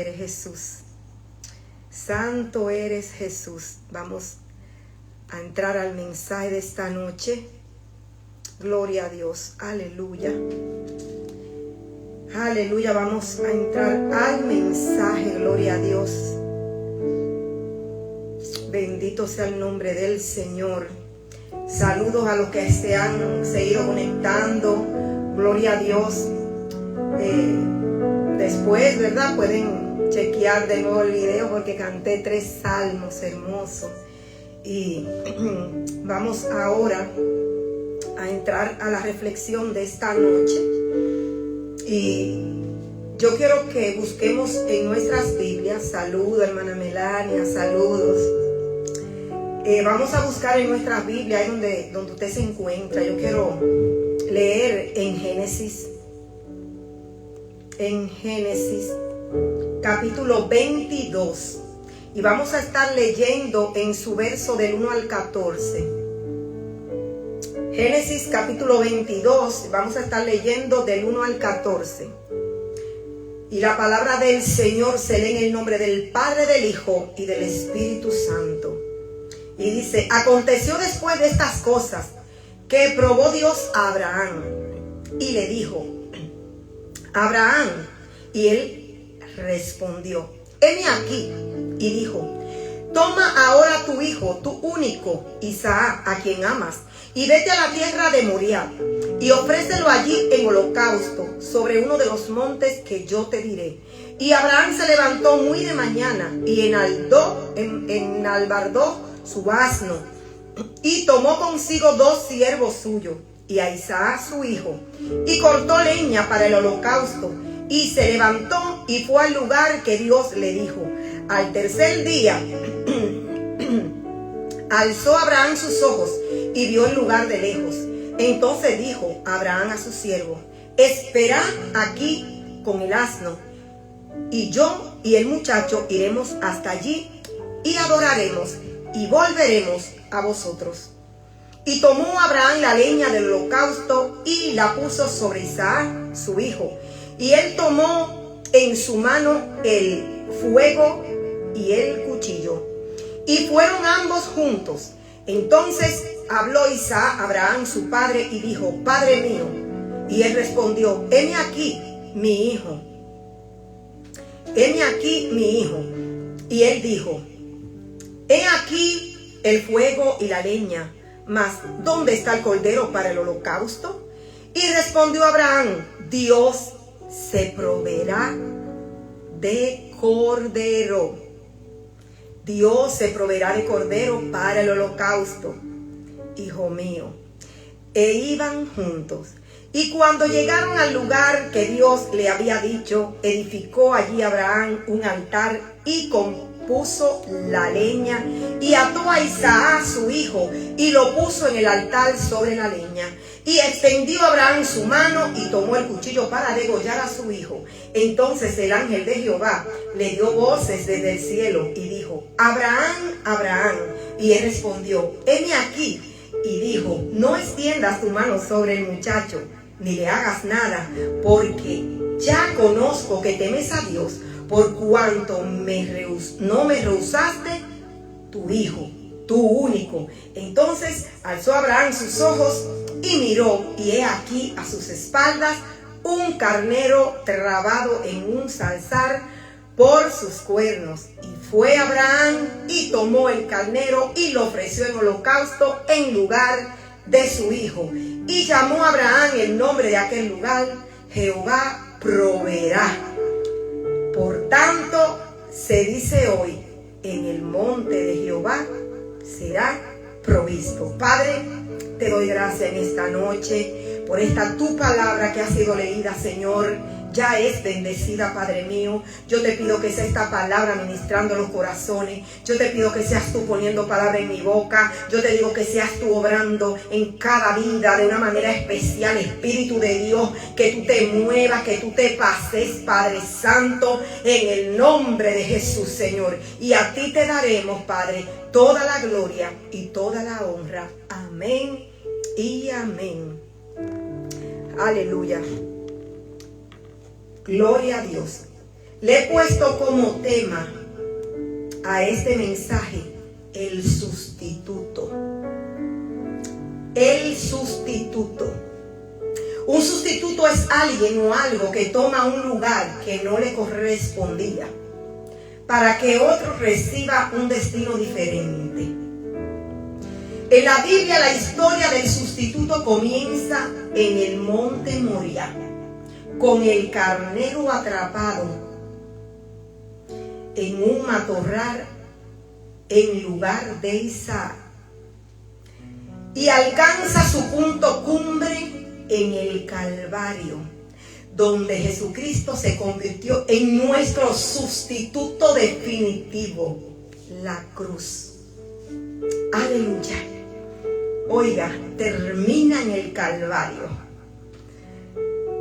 eres Jesús. Santo eres Jesús. Vamos a entrar al mensaje de esta noche. Gloria a Dios. Aleluya. Aleluya. Vamos a entrar al mensaje. Gloria a Dios. Bendito sea el nombre del Señor. Saludos a los que se han seguido conectando. Gloria a Dios. Después, ¿verdad? Pueden chequear de nuevo el video porque canté 3 salmos hermosos. Y vamos ahora a entrar a la reflexión de esta noche. Y yo quiero que busquemos en nuestras Biblias. Saludos, hermana Melania, saludos. Vamos a buscar en nuestras Biblias, ahí donde usted se encuentra. Yo quiero leer en Génesis capítulo 22. Y vamos a estar leyendo en su verso del 1 al 14. Génesis capítulo 22, vamos a estar leyendo del 1 al 14. Y la palabra del Señor se lee en el nombre del Padre, del Hijo y del Espíritu Santo. Y dice: aconteció después de estas cosas que probó Dios a Abraham y le dijo: Abraham. Y él respondió: heme aquí. Y dijo: toma ahora tu hijo, tu único, Isaac, a quien amas, y vete a la tierra de Moriah, y ofrécelo allí en holocausto sobre uno de los montes que yo te diré. Y Abraham se levantó muy de mañana y enalbardó su asno, y tomó consigo 2 siervos suyos y a Isaac su hijo, y cortó leña para el holocausto, y se levantó y fue al lugar que Dios le dijo. Al tercer día alzó Abraham sus ojos y vio el lugar de lejos. Entonces dijo Abraham a su siervo: espera aquí con el asno, y yo y el muchacho iremos hasta allí y adoraremos y volveremos a vosotros. Y tomó Abraham la leña del holocausto y la puso sobre Isaac su hijo, y él tomó en su mano el fuego y el cuchillo, y fueron ambos juntos. Entonces habló Isaac a Abraham su padre y dijo: Padre mío. Y él respondió: heme aquí mi hijo. Heme aquí mi hijo. Y él dijo: he aquí el fuego y la leña, mas ¿dónde está el cordero para el holocausto? Y respondió Abraham: Dios se proveerá de cordero. Dios se proveerá de cordero para el holocausto, hijo mío. E iban juntos. Y cuando llegaron al lugar que Dios le había dicho, edificó allí Abraham un altar y compuso la leña, y ató a Isaac su hijo y lo puso en el altar sobre la leña. Y extendió Abraham su mano y tomó el cuchillo para degollar a su hijo. Entonces el ángel de Jehová le dio voces desde el cielo y dijo: Abraham, Abraham. Y él respondió: heme aquí. Y dijo: no extiendas tu mano sobre el muchacho, ni le hagas nada, porque ya conozco que temes a Dios, por cuanto no me rehusaste tu hijo, tu único. Entonces alzó Abraham sus ojos y miró, y he aquí a sus espaldas un carnero trabado en un zarzal por sus cuernos. Y fue Abraham y tomó el carnero y lo ofreció en holocausto en lugar de su hijo. Y llamó a Abraham el nombre de aquel lugar: Jehová proveerá. Por tanto, se dice hoy: en el monte de Jehová será provisto. Padre, te doy gracias en esta noche por esta tu palabra que ha sido leída, Señor. Ya es bendecida, Padre mío. Yo te pido que sea esta palabra ministrando los corazones. Yo te pido que seas tú poniendo palabra en mi boca. Yo te digo que seas tú obrando en cada vida de una manera especial, Espíritu de Dios. Que tú te muevas, que tú te pases, Padre Santo, en el nombre de Jesús, Señor. Y a ti te daremos, Padre, toda la gloria y toda la honra. Amén y amén. Aleluya. Gloria a Dios. Le he puesto como tema a este mensaje el sustituto. El sustituto. Un sustituto es alguien o algo que toma un lugar que no le correspondía para que otro reciba un destino diferente. En la Biblia la historia del sustituto comienza en el monte Moria, con el carnero atrapado en un matorral en lugar de Isaac, y alcanza su punto cumbre en el Calvario, donde Jesucristo se convirtió en nuestro sustituto definitivo, la cruz. Aleluya. Oiga, termina en el Calvario,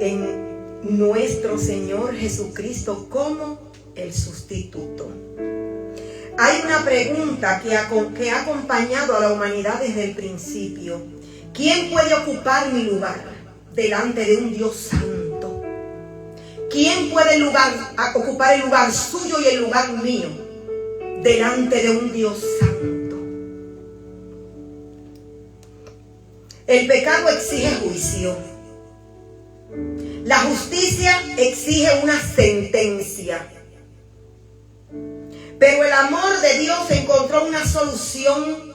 en nuestro Señor Jesucristo como el sustituto. Hay una pregunta que ha acompañado a la humanidad desde el principio. ¿Quién puede ocupar mi lugar delante de un Dios santo? ¿Quién puede ocupar el lugar suyo y el lugar mío delante de un Dios santo? El pecado exige juicio. La justicia exige una sentencia. Pero el amor de Dios encontró una solución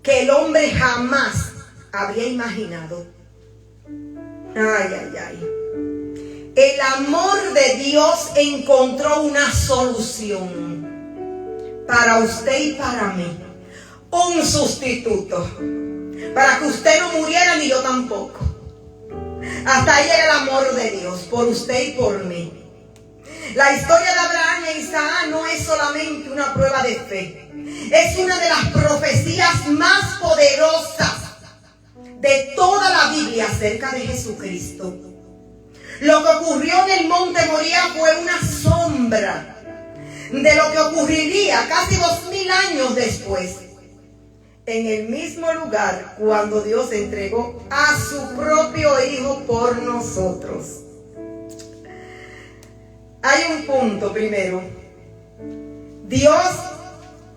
que el hombre jamás habría imaginado. Ay, ay, ay. El amor de Dios encontró una solución para usted y para mí. Un sustituto. Para que usted no muriera ni yo tampoco. Hasta ahí era el amor de Dios por usted y por mí. La historia de Abraham e Isaac no es solamente una prueba de fe. Es una de las profecías más poderosas de toda la Biblia acerca de Jesucristo. Lo que ocurrió en el monte Moria fue una sombra de lo que ocurriría casi 2000 años después, en el mismo lugar cuando Dios entregó a su propio Hijo por nosotros. Hay un punto primero. Dios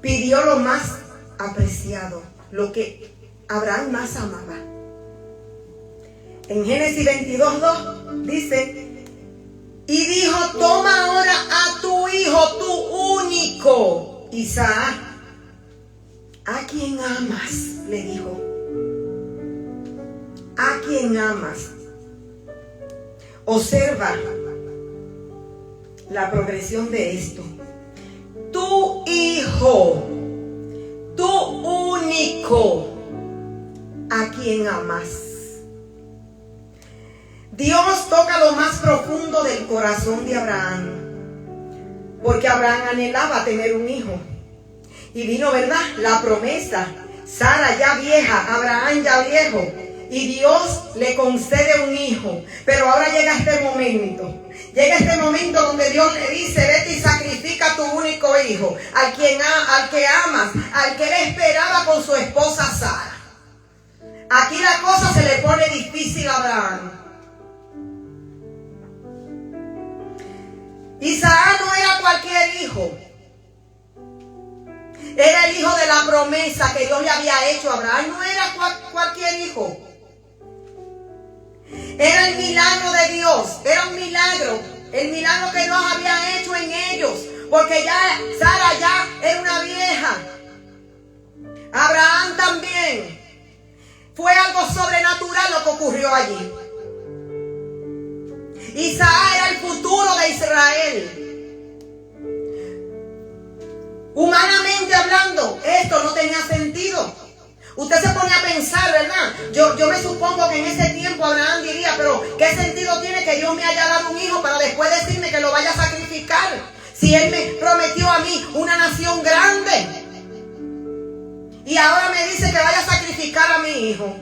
pidió lo más apreciado, lo que Abraham más amaba. En Génesis 22:2 dice: y dijo, toma ahora a tu hijo, tu único, Isaac, a quien amas, le dijo. A quien amas. Observa la progresión de esto. Tu hijo, tu único, a quien amas. Dios toca lo más profundo del corazón de Abraham, porque Abraham anhelaba tener un hijo. Y vino, ¿verdad?, la promesa. Sara ya vieja, Abraham ya viejo, y Dios le concede un hijo. Pero ahora llega este momento. Llega este momento donde Dios le dice: vete y sacrifica a tu único hijo, al que amas, al que él esperaba con su esposa Sara. Aquí la cosa se le pone difícil a Abraham. Isaac no era cualquier hijo. Era el hijo de la promesa que Dios le había hecho a Abraham. No era cualquier hijo. Era el milagro de Dios. Era un milagro. El milagro que Dios había hecho en ellos. Porque ya Sara ya era una vieja. Abraham también. Fue algo sobrenatural lo que ocurrió allí. Isaac era el futuro de Israel. Humanamente hablando, esto no tenía sentido. Usted se pone a pensar, ¿verdad? Yo me supongo que en ese tiempo Abraham diría: pero ¿qué sentido tiene que Dios me haya dado un hijo para después decirme que lo vaya a sacrificar? Si Él me prometió a mí una nación grande y ahora me dice que vaya a sacrificar a mi hijo.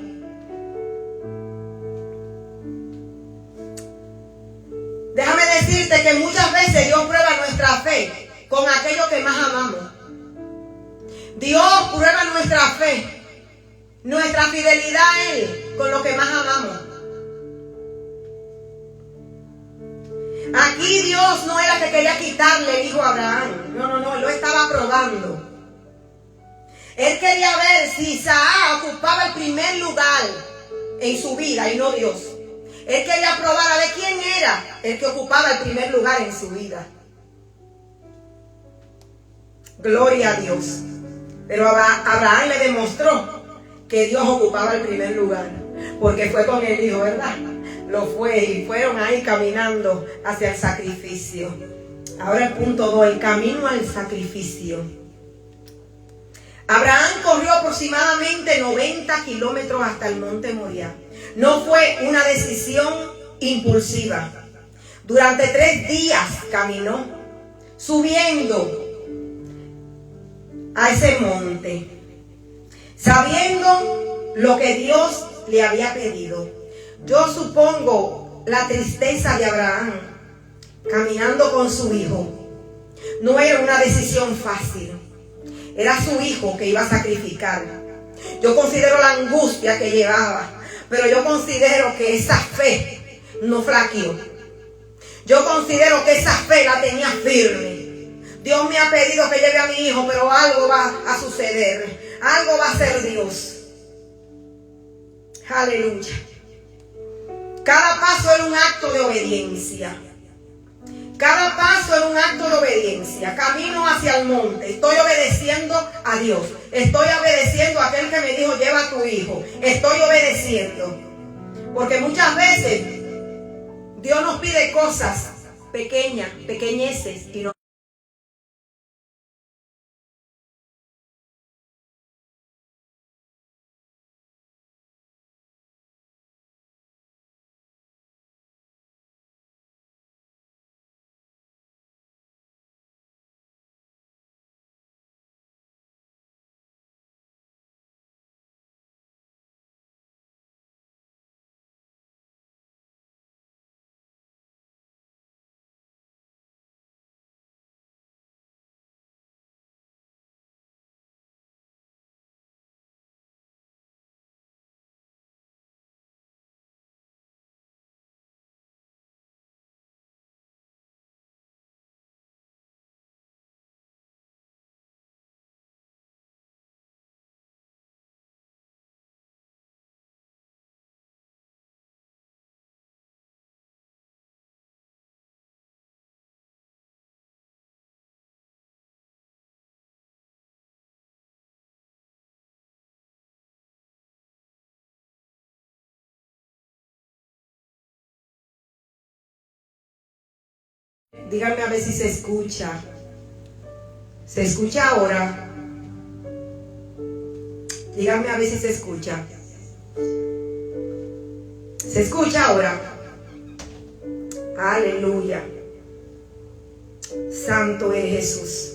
Déjame decirte que muchas veces Dios prueba nuestra fe con aquello que más amamos. Dios prueba nuestra fe, nuestra fidelidad a Él con lo que más amamos. Aquí Dios no era que quería quitarle el hijo a Abraham. No, él lo estaba probando. Él quería ver si Isaac ocupaba el primer lugar en su vida y no Dios. Él quería probar a ver quién era el que ocupaba el primer lugar en su vida. Gloria a Dios. Pero Abraham le demostró que Dios ocupaba el primer lugar, porque fue con el hijo, ¿verdad? Lo fue y fueron ahí caminando hacia el sacrificio. Ahora el punto 2, el camino al sacrificio. Abraham corrió aproximadamente 90 kilómetros hasta el monte Moriah. No fue una decisión impulsiva. Durante 3 días caminó, subiendo a ese monte, sabiendo lo que Dios le había pedido. Yo supongo la tristeza de Abraham caminando con su hijo. No era una decisión fácil. Era su hijo que iba a sacrificar. Yo considero la angustia que llevaba, pero yo considero que esa fe no flaqueó. Yo considero que esa fe la tenía firme. Dios me ha pedido que lleve a mi hijo, pero algo va a suceder. Algo va a hacer Dios. Aleluya. Cada paso era un acto de obediencia. Cada paso era un acto de obediencia. Camino hacia el monte. Estoy obedeciendo a Dios. Estoy obedeciendo a aquel que me dijo, lleva a tu hijo. Estoy obedeciendo. Porque muchas veces Dios nos pide cosas pequeñas, pequeñeces, y no. Díganme a ver si se escucha. ¿Se escucha ahora? Díganme a ver si se escucha. ¿Se escucha ahora? Aleluya. Santo es Jesús.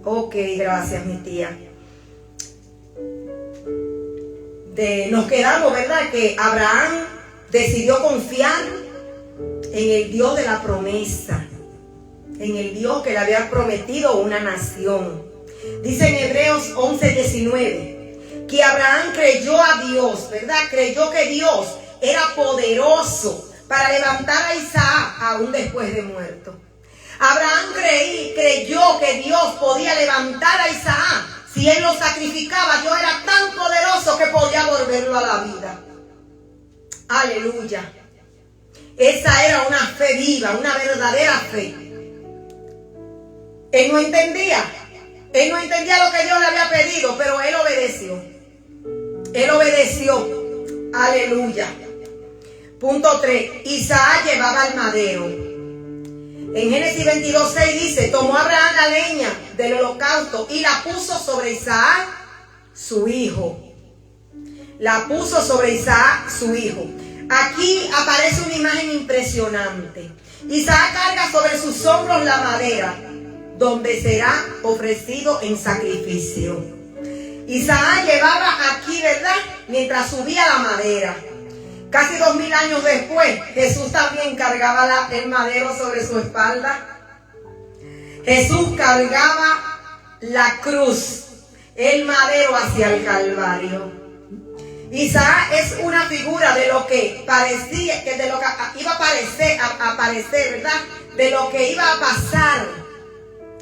Ok, gracias mi tía. Nos quedamos, ¿verdad? Que Abraham decidió confiar en el Dios de la promesa, en el Dios que le había prometido una nación. Dice en Hebreos 11:19 que Abraham creyó a Dios, ¿verdad? Creyó que Dios era poderoso para levantar a Isaac aún después de muerto. Abraham creyó que Dios podía levantar a Isaac. Si él lo sacrificaba, Dios era tan poderoso que podía volverlo a la vida. Aleluya. Esa era una fe viva, una verdadera fe. Él no entendía lo que Dios le había pedido, pero él obedeció. Él obedeció. Aleluya. Punto 3. Isaac llevaba el madero. En Génesis 22:6 dice, tomó Abraham la leña del holocausto y la puso sobre Isaac, su hijo. La puso sobre Isaac, su hijo. Aquí aparece una imagen impresionante. Isaac carga sobre sus hombros la madera, donde será ofrecido en sacrificio. Isaac llevaba aquí, ¿verdad?, mientras subía la madera. Casi 2000 años después, Jesús también cargaba el madero sobre su espalda. Jesús cargaba la cruz, el madero hacia el Calvario. Isaac es una figura de lo que parecía, que de lo que iba a aparecer, ¿verdad? De lo que iba a pasar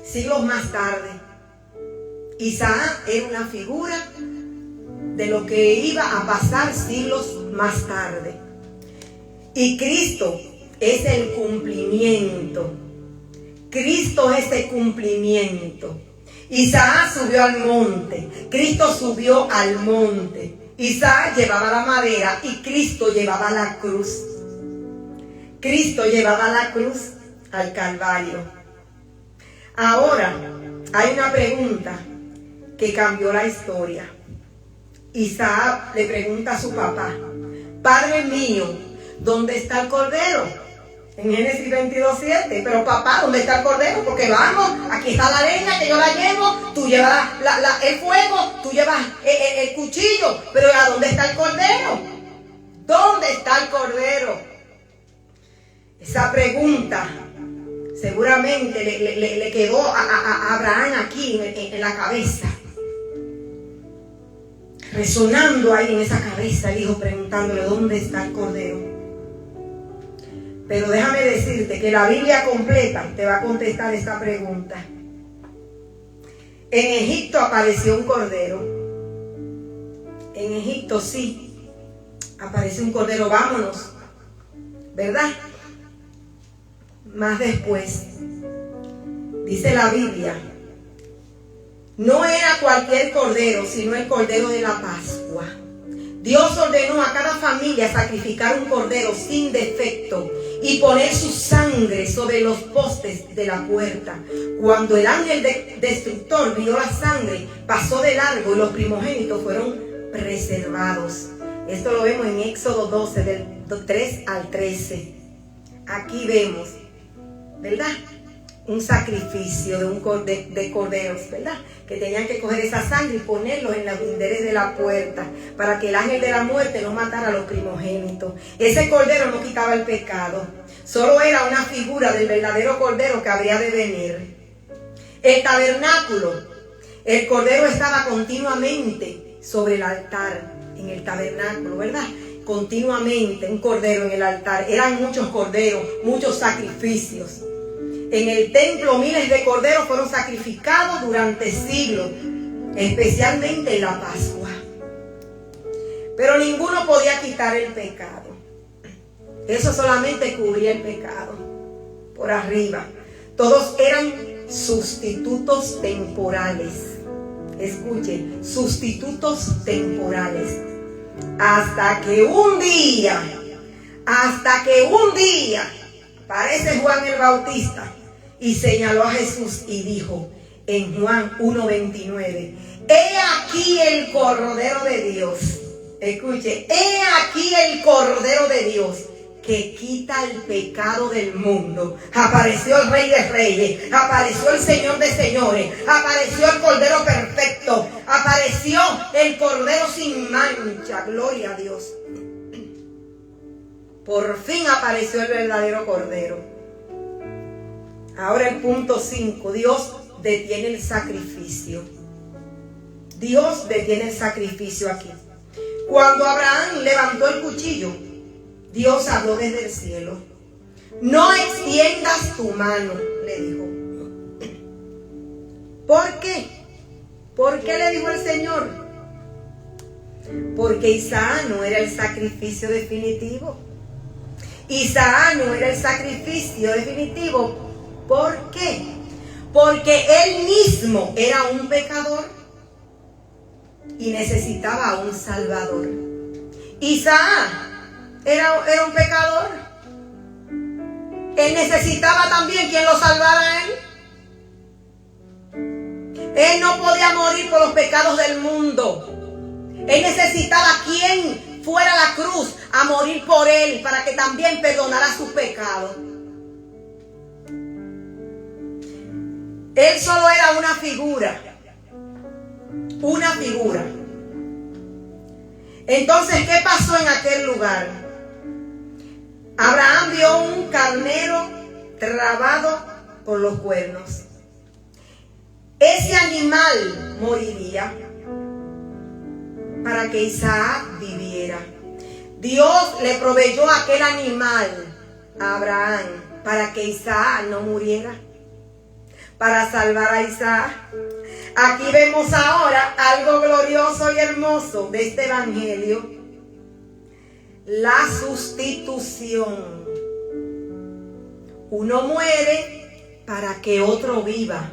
siglos más tarde. Isaac era una figura de lo que iba a pasar siglos más tarde. Y Cristo es el cumplimiento. Cristo es el cumplimiento. Isaac subió al monte. Cristo subió al monte. Isaac llevaba la madera y Cristo llevaba la cruz. Cristo llevaba la cruz al Calvario. Ahora hay una pregunta que cambió la historia. Isaac le pregunta a su papá: Padre mío, ¿dónde está el cordero? En Génesis 22:7. Pero papá, ¿dónde está el cordero? Porque vamos, aquí está la leña que yo la llevo, tú llevas el fuego, tú llevas el cuchillo, pero ¿a dónde está el cordero? ¿Dónde está el cordero? Esa pregunta seguramente le quedó a Abraham aquí en la cabeza, resonando ahí en esa cabeza, el hijo preguntándole: ¿dónde está el cordero? Pero déjame decirte que la Biblia completa te va a contestar esta pregunta. En Egipto apareció un cordero. En Egipto sí, apareció un cordero. Vámonos, ¿verdad? Más después, dice la Biblia, no era cualquier cordero, sino el cordero de la Pascua. Dios ordenó a cada familia sacrificar un cordero sin defecto y poner su sangre sobre los postes de la puerta. Cuando el ángel destructor vio la sangre, pasó de largo y los primogénitos fueron preservados. Esto lo vemos en Éxodo 12, del 3 al 13. Aquí vemos, ¿verdad?, un sacrificio de corderos, ¿verdad?, que tenían que coger esa sangre y ponerlos en los linderes de la puerta para que el ángel de la muerte no matara a los primogénitos. Ese cordero no quitaba el pecado, solo era una figura del verdadero cordero que habría de venir. El tabernáculo, el cordero estaba continuamente sobre el altar, en el tabernáculo, ¿verdad? Continuamente un cordero en el altar. Eran muchos corderos, muchos sacrificios. En el templo miles de corderos fueron sacrificados durante siglos, especialmente en la Pascua. Pero ninguno podía quitar el pecado. Eso solamente cubría el pecado por arriba. Todos eran sustitutos temporales. Escuche, sustitutos temporales. Hasta que un día aparece Juan el Bautista y señaló a Jesús y dijo en Juan 1:29, he aquí el Cordero de Dios. Escuche, he aquí el Cordero de Dios que quita el pecado del mundo. Apareció el Rey de Reyes, apareció el Señor de Señores, apareció el Cordero perfecto, apareció el Cordero sin mancha. Gloria a Dios. Por fin apareció el verdadero Cordero. Ahora el punto 5. Dios detiene el sacrificio. Dios detiene el sacrificio aquí. Cuando Abraham levantó el cuchillo, Dios habló desde el cielo. No extiendas tu mano, le dijo. ¿Por qué? ¿Por qué le dijo el Señor? Porque Isaac no era el sacrificio definitivo. Isaac no era el sacrificio definitivo. ¿Por qué? Porque él mismo era un pecador y necesitaba a un salvador. Isaac era un pecador. Él necesitaba también quien lo salvara a él. Él no podía morir por los pecados del mundo. Él necesitaba quien fuera a la cruz a morir por él para que también perdonara sus pecados. Él solo era una figura. Una figura. Entonces, ¿qué pasó en aquel lugar? Abraham vio un carnero trabado por los cuernos. Ese animal moriría. para que Isaac viviera. Dios le proveyó aquel animal a Abraham para que Isaac no muriera, para salvar a Isaac. Aquí vemos ahora algo glorioso y hermoso de este evangelio: la sustitución. Uno muere para que otro viva.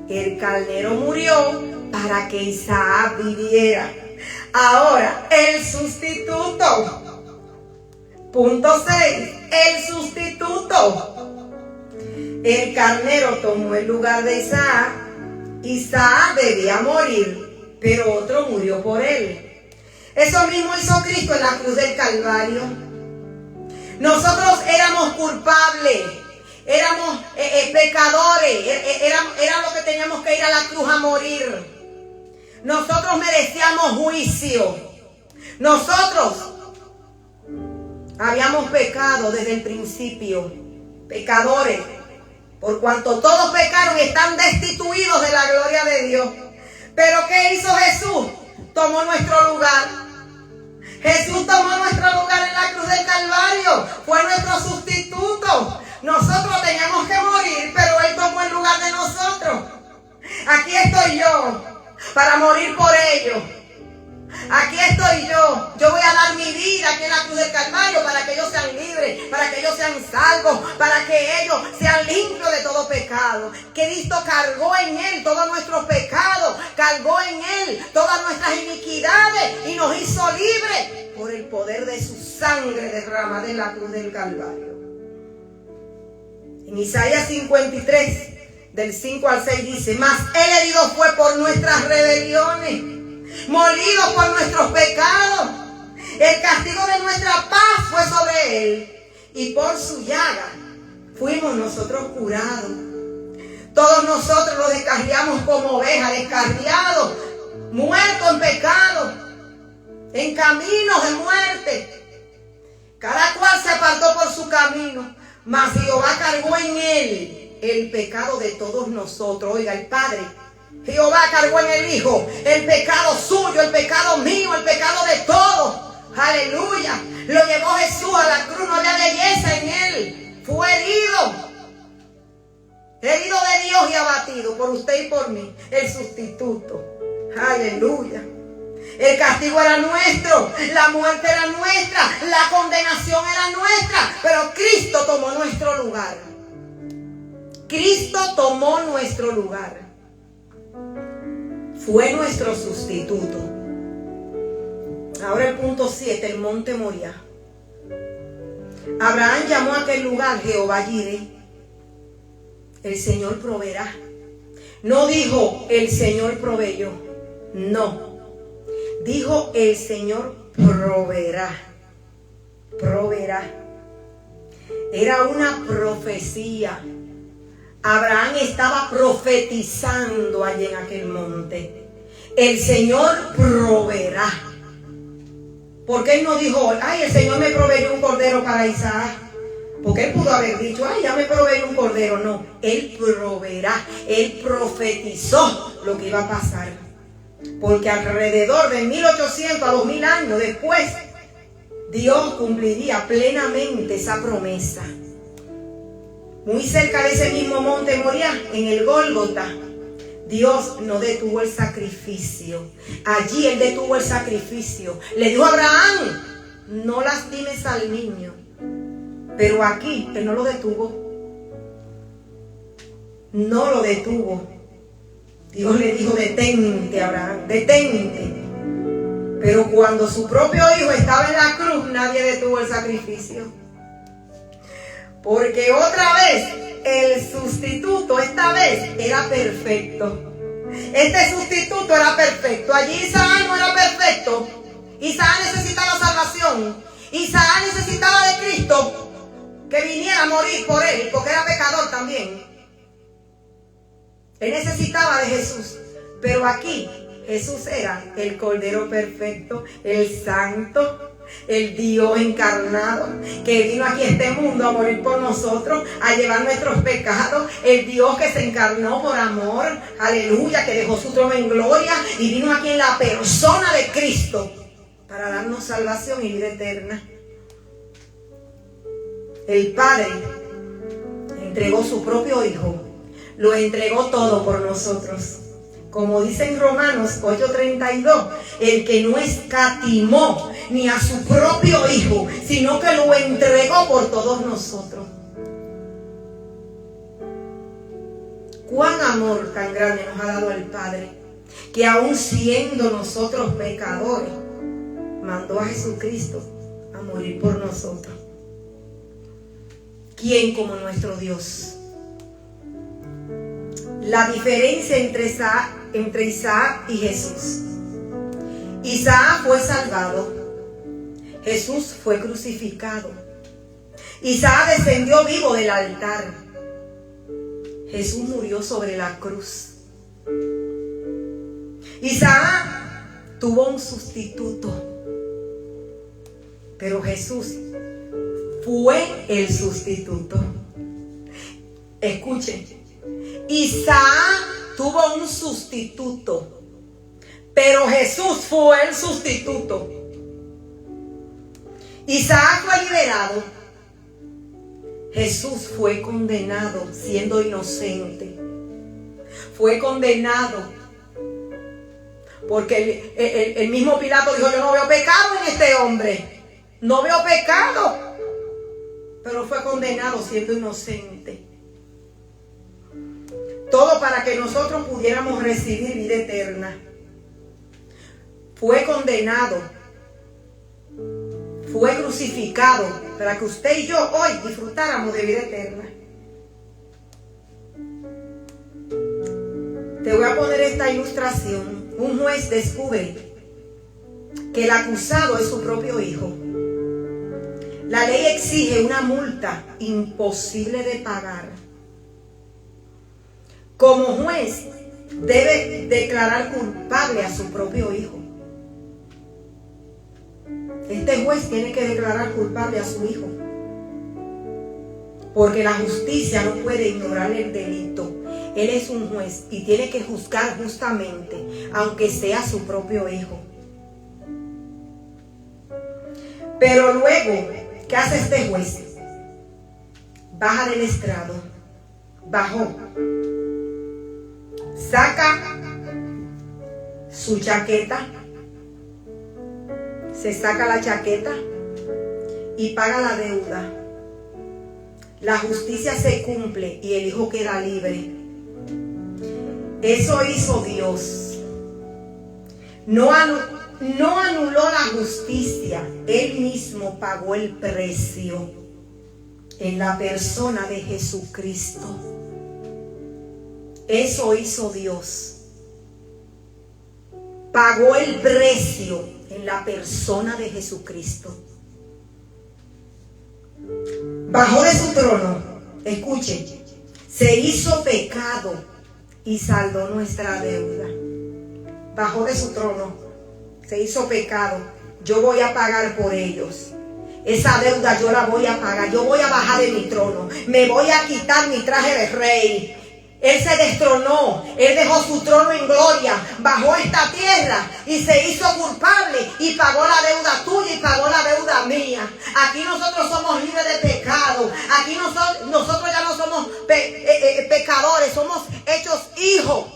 El carnero murió para que Isaac viviera. Ahora, el sustituto. Punto 6. El sustituto. El carnero tomó el lugar de Isaac. Isaac debía morir, pero otro murió por él. Eso mismo hizo Cristo en la cruz del Calvario. Nosotros éramos culpables, éramos pecadores, era lo que teníamos que ir a la cruz a morir. Nosotros merecíamos juicio. Nosotros habíamos pecado desde el principio, pecadores. Por cuanto todos pecaron, están destituidos de la gloria de Dios. Pero ¿qué hizo Jesús? Tomó nuestro lugar. Jesús tomó nuestro lugar en la cruz del Calvario. Fue nuestro sustituto. Nosotros teníamos que morir, pero Él tomó el lugar de nosotros. Aquí estoy yo para morir por ellos. Aquí estoy yo. Yo voy a dar mi vida aquí en la cruz del Calvario para que ellos sean libres, para que ellos sean salvos, para que ellos sean limpios de todo pecado. Cristo cargó en Él todos nuestros pecados, cargó en Él todas nuestras iniquidades y nos hizo libres por el poder de su sangre derramada en la cruz del Calvario. En Isaías 53, del 5 al 6 dice: mas Él herido fue por nuestras rebeliones, molido por nuestros pecados. El castigo de nuestra paz fue sobre Él, y por su llaga fuimos nosotros curados. Todos nosotros lo descarriamos como ovejas, descarriados, muertos en pecado, en caminos de muerte. Cada cual se apartó por su camino, mas Jehová cargó en Él el pecado de todos nosotros. Oiga, el Padre, Jehová cargó en el Hijo el pecado suyo, el pecado mío, el pecado de todos. Aleluya. Lo llevó Jesús a la cruz, no había belleza en Él. Fue herido. Herido de Dios y abatido por usted y por mí. El sustituto. Aleluya. El castigo era nuestro, la muerte era nuestra, la condenación era nuestra, pero Cristo tomó nuestro lugar. Cristo tomó nuestro lugar. Fue nuestro sustituto. Ahora el punto 7, el monte Moriah. Abraham llamó a aquel lugar Jehová Jireh. El Señor proveerá. No dijo el Señor proveyó. No. Dijo el Señor proveerá. Proveerá. Era una profecía. Abraham estaba profetizando allí en aquel monte. El Señor proveerá. Porque Él no dijo: ay, el Señor me proveyó un cordero para Isaac. Porque Él pudo haber dicho: ay, ya me proveyó un cordero. No, Él proveerá. Él profetizó lo que iba a pasar. Porque alrededor de 1800 a 2000 años después, Dios cumpliría plenamente esa promesa. Muy cerca de ese mismo monte Moriah, en el Gólgota, Dios no detuvo el sacrificio. Allí Él detuvo el sacrificio. Le dijo a Abraham: no lastimes al niño. Pero aquí Él no lo detuvo. No lo detuvo. Dios le dijo: detente, Abraham, detente. Pero cuando su propio hijo estaba en la cruz, nadie detuvo el sacrificio. Porque otra vez, el sustituto, esta vez, era perfecto. Este sustituto era perfecto. Allí Isaac no era perfecto. Isaac necesitaba salvación. Isaac necesitaba de Cristo, que viniera a morir por él, porque era pecador también. Él necesitaba de Jesús. Pero aquí Jesús era el Cordero perfecto, el Santo, el Dios encarnado, que vino aquí a este mundo a morir por nosotros, a llevar nuestros pecados, el Dios que se encarnó por amor, aleluya, que dejó su trono en gloria y vino aquí en la persona de Cristo para darnos salvación y vida eterna. El Padre entregó su propio Hijo, lo entregó todo por nosotros. Como dice en Romanos 8:32, el que no escatimó ni a su propio Hijo, sino que lo entregó por todos nosotros. Cuán amor tan grande nos ha dado el Padre, que aun siendo nosotros pecadores, mandó a Jesucristo a morir por nosotros. ¿Quién como nuestro Dios? La diferencia entre Isaac y Jesús. Isaac fue salvado. Jesús fue crucificado. Isaac descendió vivo del altar. Jesús murió sobre la cruz. Isaac tuvo un sustituto, pero Jesús fue el sustituto. Escuchen, Isaac tuvo un sustituto, pero Jesús fue el sustituto. Isaac fue liberado. Jesús fue condenado siendo inocente. Fue condenado porque el mismo Pilato dijo: yo no veo pecado en este hombre. No veo pecado. Pero fue condenado siendo inocente. Todo para que nosotros pudiéramos recibir vida eterna. Fue condenado. Fue crucificado para que usted y yo hoy disfrutáramos de vida eterna. Te voy a poner esta ilustración. Un juez descubre que el acusado es su propio hijo. La ley exige una multa imposible de pagar. Como juez, debe declarar culpable a su propio hijo. Este juez tiene que declarar culpable a su hijo, porque la justicia no puede ignorar el delito. Él es un juez y tiene que juzgar justamente, aunque sea su propio hijo. Pero luego, ¿qué hace este juez? Baja del estrado, bajó, saca su chaqueta, se saca la chaqueta y paga la deuda. La justicia se cumple y el hijo queda libre. Eso hizo Dios. No anuló la justicia. Él mismo pagó el precio en la persona de Jesucristo. Eso hizo Dios. Pagó el precio en la persona de Jesucristo. Bajó de su trono, escuchen, se hizo pecado y saldó nuestra deuda. Bajó de su trono, se hizo pecado. Yo voy a pagar por ellos. Esa deuda yo la voy a pagar. Yo voy a bajar de mi trono. Me voy a quitar mi traje de rey. Él se destronó, Él dejó su trono en gloria, bajó a esta tierra y se hizo culpable y pagó la deuda tuya y pagó la deuda mía. Aquí nosotros somos libres de pecado, aquí nosotros ya no somos pecadores, somos hechos hijos,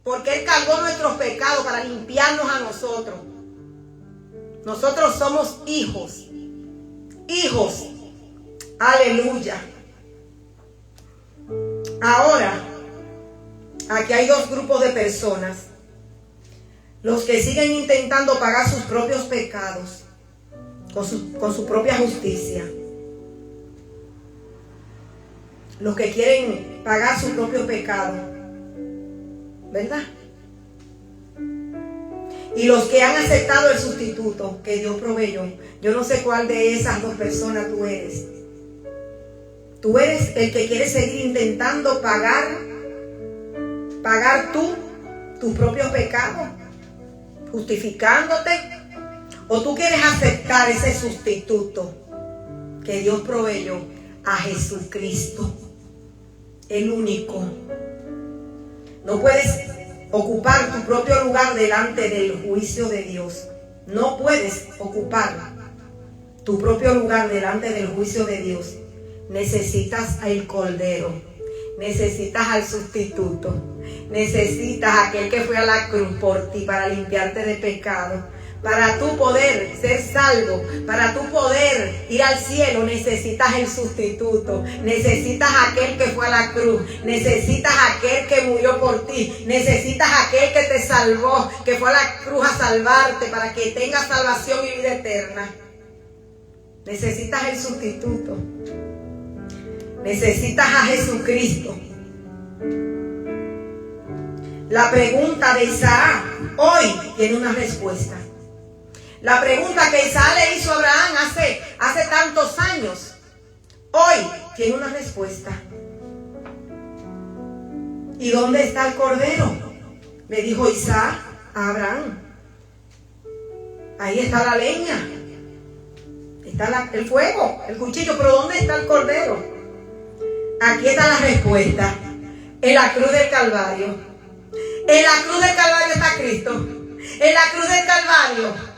porque Él cargó nuestros pecados para limpiarnos a nosotros. Nosotros somos hijos, aleluya. Ahora, aquí hay dos grupos de personas. Los que siguen intentando pagar sus propios pecados con su propia justicia. Los que quieren pagar su propio pecado, ¿verdad? Y los que han aceptado el sustituto que Dios proveyó. Yo no sé cuál de esas dos personas tú eres. Tú eres el que quiere seguir intentando pagar tú tus propios pecados, justificándote, ¿O tú quieres aceptar ese sustituto que Dios proveyó a Jesucristo, el único? No puedes ocupar tu propio lugar delante del juicio de Dios. No puedes ocupar tu propio lugar delante del juicio de Dios. Necesitas al Cordero, necesitas al sustituto, necesitas a aquel que fue a la cruz por ti para limpiarte de pecado. Para tú poder ser salvo, para tú poder ir al cielo, necesitas el sustituto. Necesitas aquel que fue a la cruz. Necesitas aquel que murió por ti. Necesitas aquel que te salvó, que fue a la cruz a salvarte para que tengas salvación y vida eterna. Necesitas el sustituto. Necesitas a Jesucristo. La pregunta de Isaac hoy tiene una respuesta. La pregunta que Isaac le hizo a Abraham hace tantos años, hoy tiene una respuesta. ¿Y dónde está el cordero?, le dijo Isaac a Abraham. Ahí está la leña, está el fuego, el cuchillo, pero ¿dónde está el cordero? Aquí está la respuesta, en la cruz del Calvario. En la cruz del Calvario está Cristo. En la cruz del Calvario,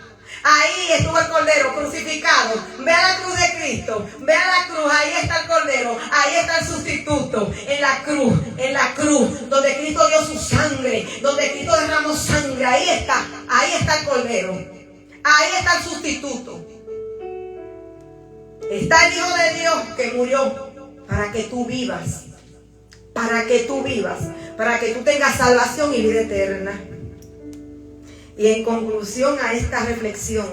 ahí estuvo el Cordero crucificado. Ve a la cruz de Cristo. Ve a la cruz. Ahí está el Cordero. Ahí está el sustituto. En la cruz. Donde Cristo dio su sangre. Donde Cristo derramó sangre. Ahí está el Cordero. Ahí está el sustituto. Está el Hijo de Dios que murió para que tú vivas. Para que tú vivas. Para que tú tengas salvación y vida eterna. Y en conclusión a esta reflexión,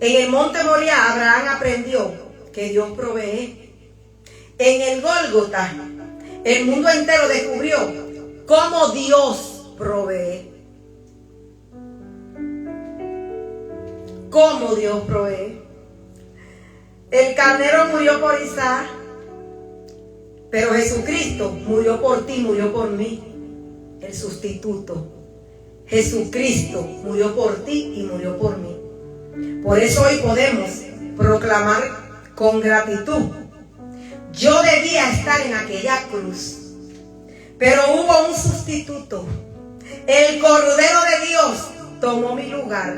en el monte Moriah Abraham aprendió que Dios provee. En el Gólgota el mundo entero descubrió cómo Dios provee. Cómo Dios provee. El carnero murió por Isaac, pero Jesucristo murió por ti, murió por mí. El sustituto. Jesucristo murió por ti y murió por mí. Por eso hoy podemos proclamar con gratitud: yo debía estar en aquella cruz, pero hubo un sustituto. El Cordero de Dios tomó mi lugar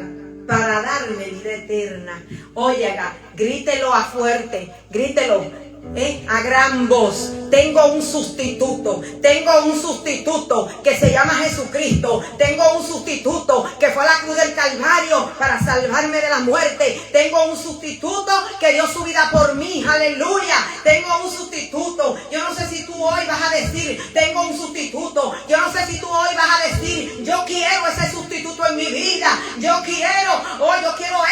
para darme vida eterna. Óyega, grítelo a fuerte, grítelo a gran voz: tengo un sustituto que se llama Jesucristo. Tengo un sustituto que fue a la cruz del Calvario para salvarme de la muerte. Tengo un sustituto que dio su vida por mí, aleluya. Tengo un sustituto. Yo no sé si tú hoy vas a decir: tengo un sustituto. Yo no sé si tú hoy vas a decir: yo quiero ese sustituto en mi vida. Yo quiero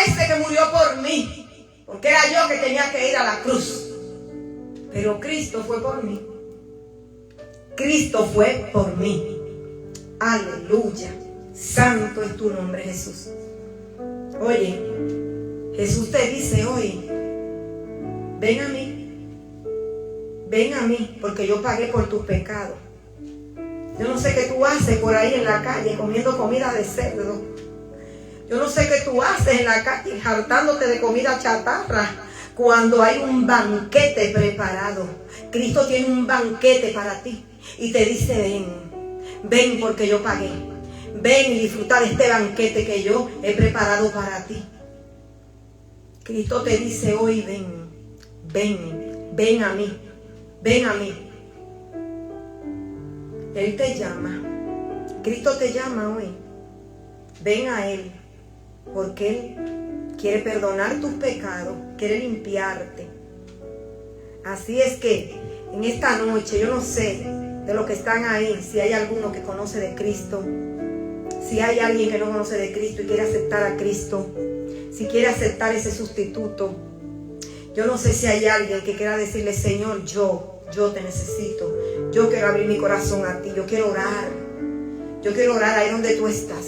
ese que murió por mí, porque era yo que tenía que ir a la cruz. Pero Cristo fue por mí. Cristo fue por mí. Aleluya. Santo es tu nombre, Jesús. Oye, Jesús te dice hoy: ven a mí. Ven a mí, porque yo pagué por tus pecados. Yo no sé qué tú haces por ahí en la calle comiendo comida de cerdo. Yo no sé qué tú haces en la calle hartándote de comida chatarra, cuando hay un banquete preparado. Cristo tiene un banquete para ti y te dice: ven porque yo pagué. Ven y disfruta de este banquete que yo he preparado para ti. Cristo te dice hoy: ven a mí, ven a mí. Él te llama. Cristo te llama hoy. Ven a Él, porque Él quiere perdonar tus pecados, quiere limpiarte. Así es que en esta noche, yo no sé de los que están ahí, si hay alguno que conoce de Cristo, si hay alguien que no conoce de Cristo y quiere aceptar a Cristo, si quiere aceptar ese sustituto. Yo no sé si hay alguien que quiera decirle: Señor, yo te necesito. Yo quiero abrir mi corazón a ti. Yo quiero orar. Yo quiero orar ahí donde tú estás.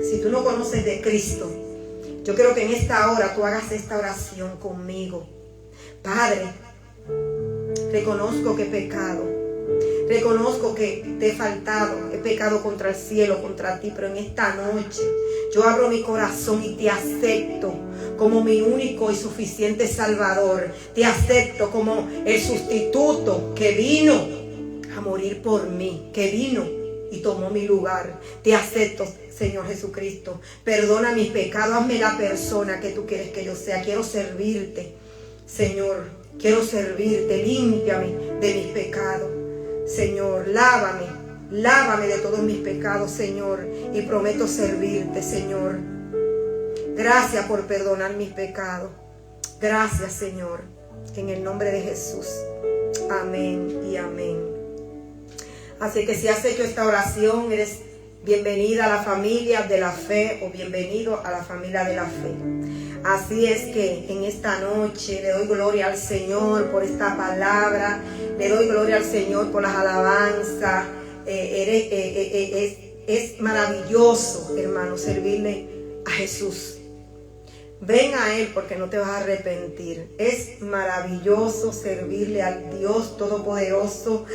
Si tú no conoces de Cristo, yo quiero que en esta hora tú hagas esta oración conmigo. Padre, reconozco que he pecado. Reconozco que te he faltado, he pecado contra el cielo, contra ti, pero en esta noche yo abro mi corazón y te acepto como mi único y suficiente Salvador. Te acepto como el sustituto que vino a morir por mí, que vino y tomó mi lugar. Te acepto, Señor Jesucristo. Perdona mis pecados, hazme la persona que tú quieres que yo sea. Quiero servirte, Señor. Quiero servirte. Límpiame de mis pecados, Señor. Lávame de todos mis pecados, Señor. Y prometo servirte, Señor. Gracias por perdonar mis pecados. Gracias, Señor. En el nombre de Jesús. Amén y amén. Así que si has hecho esta oración, eres bienvenida a la familia de la fe o bienvenido a la familia de la fe. Así es que en esta noche le doy gloria al Señor por esta palabra. Le doy gloria al Señor por las alabanzas. Es maravilloso, hermano, servirle a Jesús. Ven a Él porque no te vas a arrepentir. Es maravilloso servirle al Dios Todopoderoso,